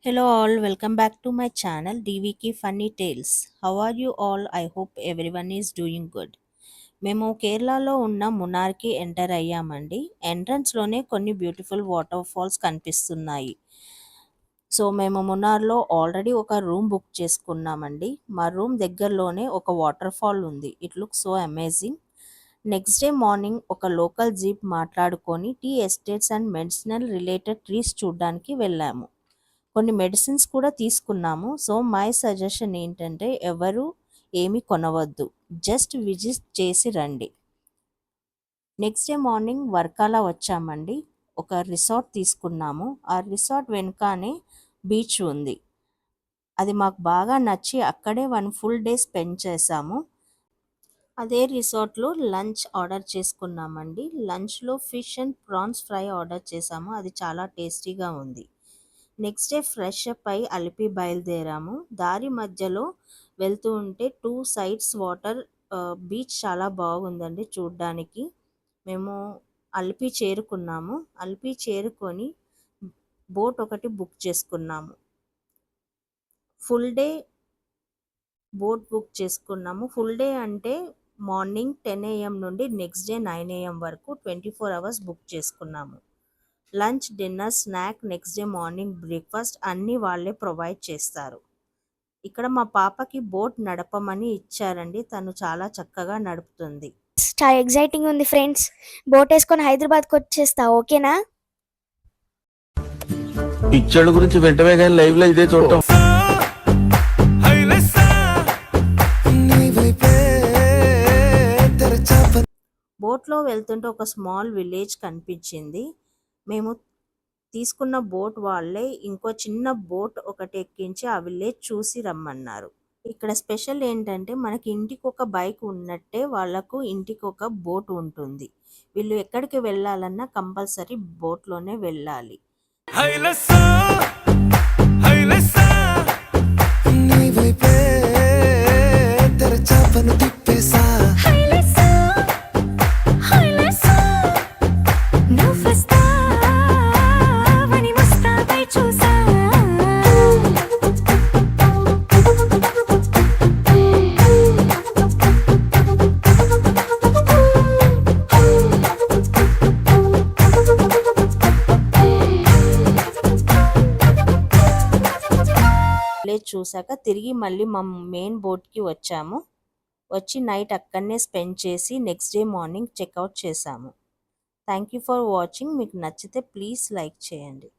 Hello all, welcome back to my channel DVK Funny Tales. How are you all? I hope everyone is doing good. మేము కేరళలో ఉన్న మునార్కి enter అయ్యామండి. ఎంట్రన్స్లోనే కొన్ని beautiful water falls కనిపిస్తున్నాయి. So మేము మున్నార్లో ఆల్రెడీ ఒక రూమ్ బుక్ చేసుకున్నామండి. మా రూమ్ దగ్గరలోనే ఒక వాటర్ ఫాల్ ఉంది. It look so amazing. Next day morning ఒక లోకల్ జీప్ మాట్లాడుకొని tea estates and medicinal related trees చూడడానికి వెళ్ళాము. కొన్ని మెడిసిన్స్ కూడా తీసుకున్నాము. సో మై సజెషన్ ఏంటంటే ఎవరు ఏమి కొనవద్దు, జస్ట్ విజిట్ చేసి రండి. నెక్స్ట్ డే మార్నింగ్ వర్కాలా వచ్చామండి. ఒక రిసార్ట్ తీసుకున్నాము. ఆ రిసార్ట్ వెనుకనే బీచ్ ఉంది. అది మాకు బాగా నచ్చి అక్కడే 1 ఫుల్ డే స్పెండ్ చేసాము. అదే రిసార్ట్లో లంచ్ ఆర్డర్ చేసుకున్నామండి. లంచ్లో fish and prawns fry order చేసాము. అది చాలా టేస్టీగా ఉంది. నెక్స్ట్ డే ఫ్రెష్ అప్ అయి అలిపి బయలుదేరాము. దారి మధ్యలో వెళ్తూ ఉంటే 2 సైడ్స్ వాటర్, బీచ్ చాలా బాగుందండి చూడ్డానికి. మేము అలిపి చేరుకున్నాము. అలిపి చేరుకొని బోట్ ఒకటి బుక్ చేసుకున్నాము. ఫుల్ డే బోట్ బుక్ చేసుకున్నాము. ఫుల్ డే అంటే మార్నింగ్ 10 AM నుండి నెక్స్ట్ డే 9 AM వరకు 24 అవర్స్ బుక్ చేసుకున్నాము. Lunch, dinner, snack, next day morning breakfast అన్నీ వాళ్ళే ప్రొవైడ్ చేస్తారు. ఇక్కడ మా పాపకి బోట్ నడపమని ఇచ్చారండి. తను చాలా చక్కగా నడుపుతుంది. చాలా ఎగ్జైటింగ్ ఉంది ఫ్రెండ్స్. బోట్ వేసుకొని హైదరాబాద్కి వచ్చేస్తా, ఓకేనా? పిచ్చోళ్ళ గురించి వెంటనే కానీ లైవ్ లో ఇదే చూడటం. బోట్లో వెళ్తుంటే ఒక స్మాల్ విలేజ్ కనిపించింది. మేము తీసుకున్న బోట్ వాళ్ళే ఇంకో చిన్న బోట్ ఒకటి ఎక్కించి ఆ విలేజ్ చూసి రమ్మన్నారు. ఇక్కడ స్పెషల్ ఏంటంటే మనకి ఇంటికి ఒక బైక్ ఉన్నట్టే వాళ్ళకు ఇంటికి ఒక బోట్ ఉంటుంది. వీళ్ళు ఎక్కడికి వెళ్ళాలన్నా కంపల్సరీ బోట్లోనే వెళ్ళాలి. విలేజ్ చూసాక తిరిగి మళ్ళీ మా మెయిన్ బోట్కి వచ్చాము. వచ్చి నైట్ అక్కడనే స్పెండ్ చేసి నెక్స్ట్ డే మార్నింగ్ చెక్అవుట్ చేసాము. Thank you for watching. మీకు నచ్చితే ప్లీజ్ లైక్ చేయండి.